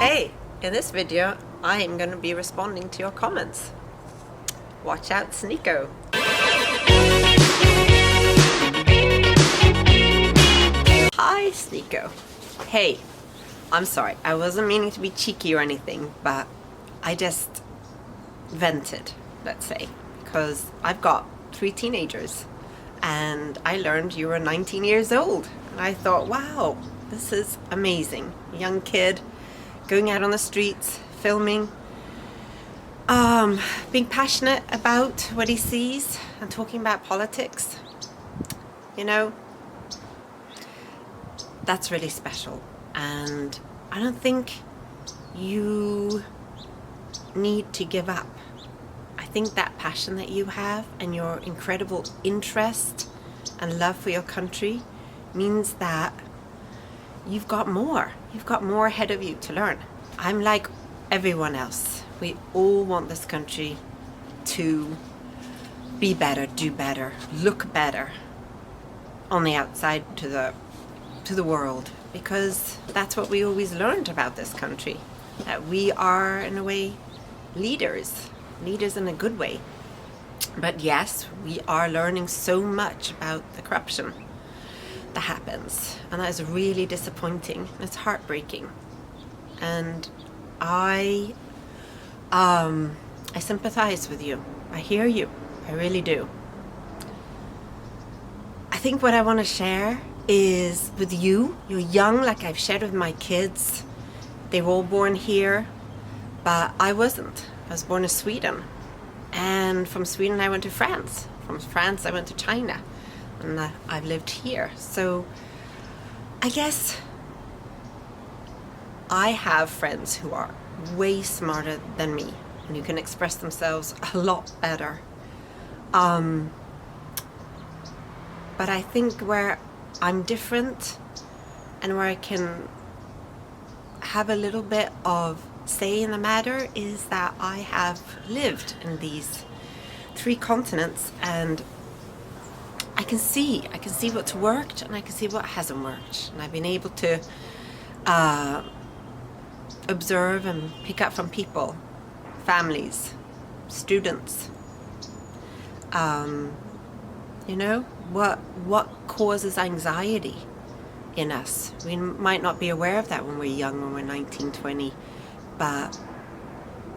Hey, in this video, I am going to be responding to your comments. Watch out, SNEAKO. Hi, SNEAKO. Hey, I'm sorry, I wasn't meaning to be cheeky or anything, but I just vented, let's say, because I've got 3 teenagers and I learned you were 19 years old. And I thought, wow, this is amazing. A young kid going out on the streets, filming, being passionate about what he sees and talking about politics. You know, that's really special. And I don't think you need to give up. I think that passion that you have and your incredible interest and love for your country means that you've got more ahead of you to learn. I'm like everyone else. We all want this country to be better, do better, look better on the outside to the world, because that's what we always learned about this country, that we are in a way leaders in a good way. But yes, we are learning so much about the corruption that happens, and that is really disappointing. It's heartbreaking, and I sympathize with you. I hear you. I really do. I think what I want to share is with you. You're young, like I've shared with my kids. They were all born here, but I wasn't. I was born in Sweden, and from Sweden I went to France. From France I went to China, and I've lived here. So I guess I have friends who are way smarter than me and who can express themselves a lot better. But I think where I'm different and where I can have a little bit of say in the matter is that I have lived in these 3 continents, and I can see what's worked and I can see what hasn't worked, and I've been able to observe and pick up from people, families, students, you know, what causes anxiety in us. We might not be aware of that when we're young, when we're 19, 20, but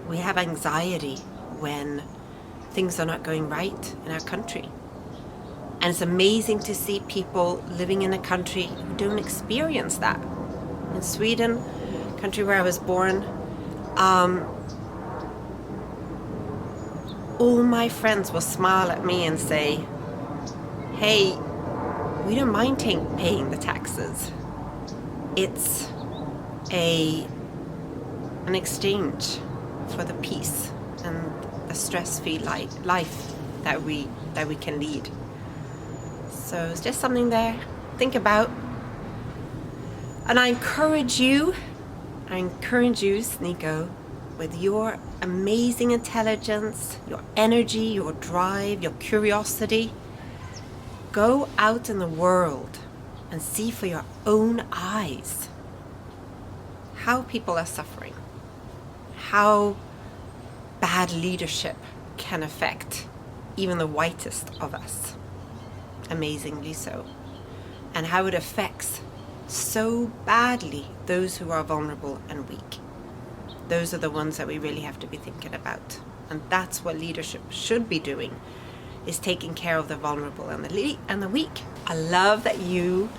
we have anxiety when things are not going right in our country. And it's amazing to see people living in a country who don't experience that. In Sweden, country where I was born, all my friends will smile at me and say, hey, we don't mind paying the taxes. It's an exchange for the peace and the stress-free life that we can lead. So it's just something there to think about. And I encourage you, SNEAKO, with your amazing intelligence, your energy, your drive, your curiosity, go out in the world and see for your own eyes how people are suffering, how bad leadership can affect even the whitest of us, amazingly so, and how it affects so badly those who are vulnerable and weak. Those are the ones that we really have to be thinking about, and that's what leadership should be doing, is taking care of the vulnerable and the weak. I love that you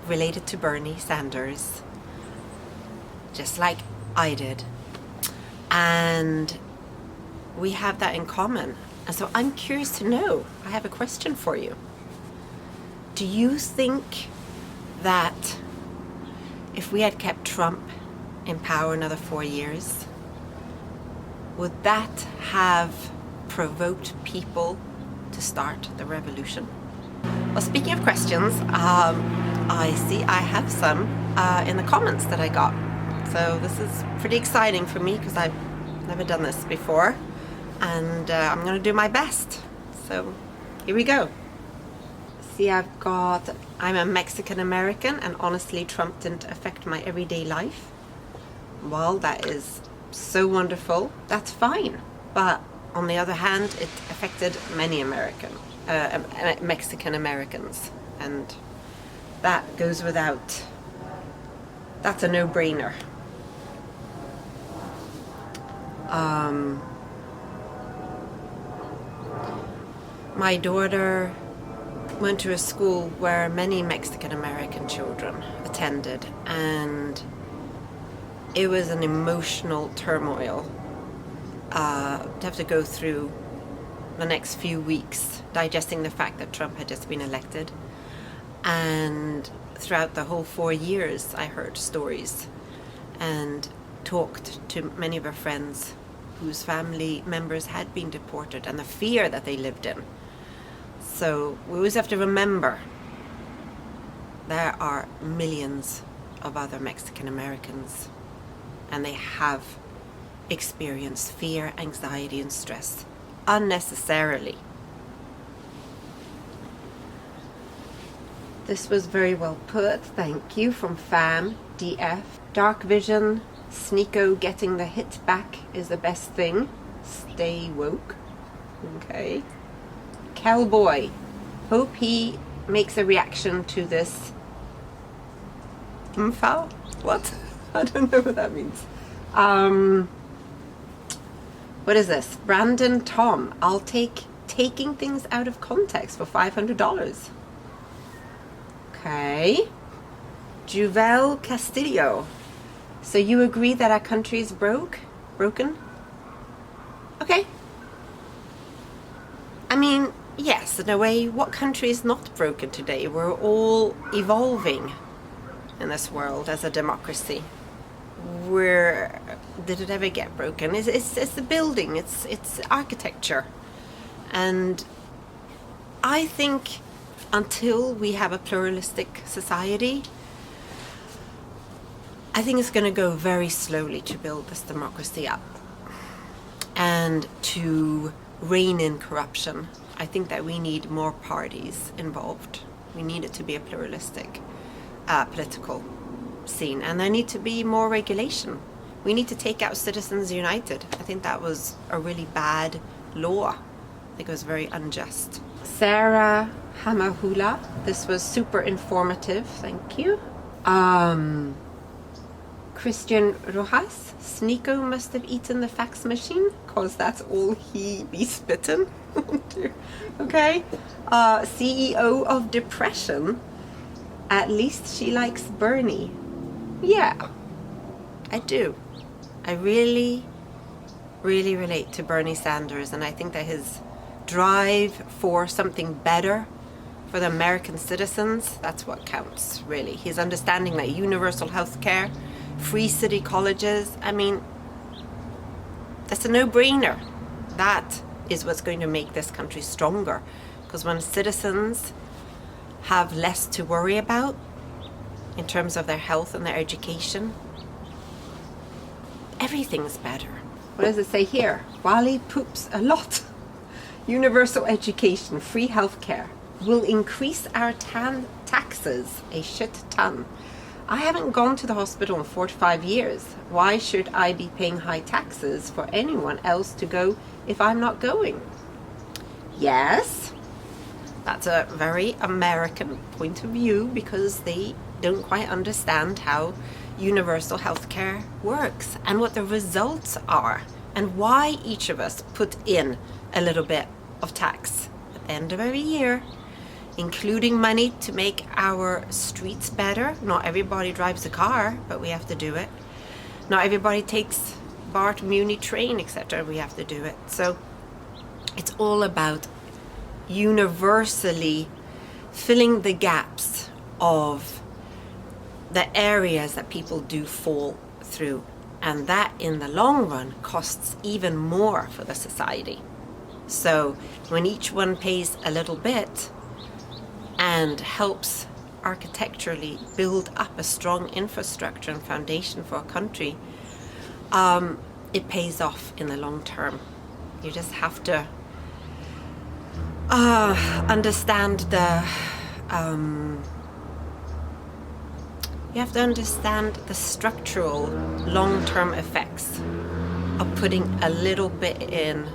related to Bernie Sanders, just like I did, and we have that in common. And so I'm curious to know, I have a question for you. Do you think that if we had kept Trump in power another 4 years, would that have provoked people to start the revolution? Well, speaking of questions, I see I have some in the comments that I got. So this is pretty exciting for me because I've never done this before, and I'm going to do my best. So here we go. See, I've got, I'm a Mexican American, and honestly Trump didn't affect my everyday life. while that is so wonderful, that's fine. But on the other hand, it affected many Mexican Americans, and that goes without. That's a no-brainer. My daughter went to a school where many Mexican American children attended, and it was an emotional turmoil to have to go through the next few weeks digesting the fact that Trump had just been elected. And throughout the whole 4 years, I heard stories and talked to many of her friends whose family members had been deported, and the fear that they lived in. So we always have to remember there are millions of other Mexican Americans, and they have experienced fear, anxiety, and stress unnecessarily. This was very well put, thank you, from Fam DF. Dark vision, SNEAKO getting the hit back is the best thing. Stay woke. Okay. Cowboy, hope he makes a reaction to this. Foul? What? I don't know what that means. What is this? Brandon Tom, I'll take taking things out of context for $500. Okay. Juvel Castillo, so you agree that our country is broken? Okay. I mean, yes, in a way, what country is not broken today? We're all evolving in this world as a democracy. Did it ever get broken? It's the building, it's architecture. And I think until we have a pluralistic society, I think it's going to go very slowly to build this democracy up and to rein in corruption. I think that we need more parties involved. We need it to be a pluralistic political scene, and there need to be more regulation. We need to take out Citizens United. I think that was a really bad law. I think it was very unjust. Sarah Hamahula, this was super informative, thank you. Christian Rojas, SNEAKO must have eaten the fax machine, cause that's all he be spitting. Okay. CEO of Depression, at least she likes Bernie. Yeah, I do. I really relate to Bernie Sanders, and I think that his drive for something better for the American citizens, that's what counts, really. His understanding that universal health care, free city colleges, I mean, that's a no-brainer. That is what's going to make this country stronger, because when citizens have less to worry about in terms of their health and their education, everything's better. What does it say here? Wally poops a lot. Universal education, free healthcare will increase our taxes a shit ton. I haven't gone to the hospital in 4 to 5 years. Why should I be paying high taxes for anyone else to go if I'm not going? Yes, that's a very American point of view, because they don't quite understand how universal healthcare works and what the results are, and why each of us put in a little bit of tax at the end of every year, including money to make our streets better. Not everybody drives a car, but we have to do it. Not everybody takes BART, Muni train, etc. We have to do it. So it's all about universally filling the gaps of the areas that people do fall through, and that in the long run costs even more for the society. So when each one pays a little bit and helps architecturally build up a strong infrastructure and foundation for a country, it pays off in the long term. You just have to understand the You have to understand the structural long-term effects of putting a little bit in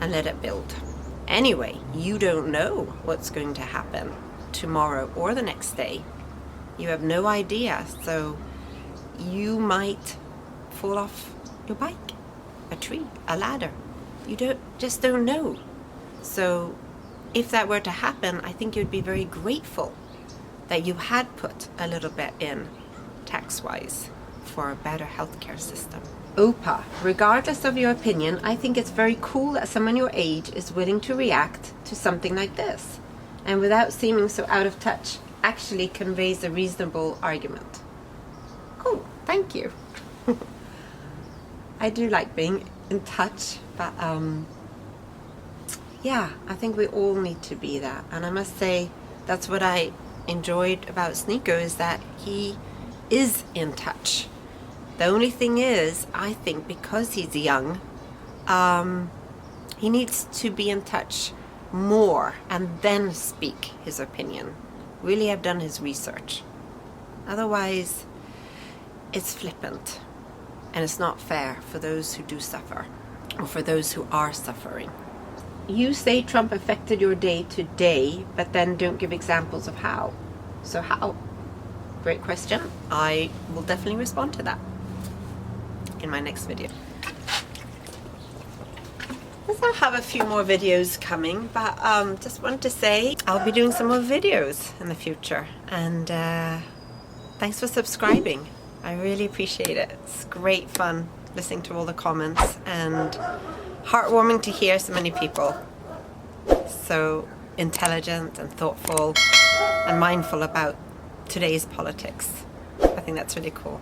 and let it build. Anyway, you don't know what's going to happen tomorrow or the next day. You have no idea, so you might fall off your bike, a tree, a ladder. You just don't know. So if that were to happen, I think you'd be very grateful that you had put a little bit in tax-wise for a better healthcare system. Opa, regardless of your opinion, I think it's very cool that someone your age is willing to react to something like this, and without seeming so out of touch, actually conveys a reasonable argument. Cool, thank you. I do like being in touch, but yeah, I think we all need to be that. And I must say, that's what I enjoyed about SNEAKO, is that he is in touch. The only thing is, I think because he's young, he needs to be in touch more and then speak his opinion. Really have done his research. Otherwise, it's flippant and it's not fair for those who do suffer, or for those who are suffering. You say Trump affected your day today, but then don't give examples of how. So how? Great question. I will definitely respond to that in my next video. I'll have a few more videos coming, but just wanted to say I'll be doing some more videos in the future, and thanks for subscribing. I really appreciate it. It's great fun listening to all the comments, and heartwarming to hear so many people so intelligent and thoughtful and mindful about today's politics. I think that's really cool.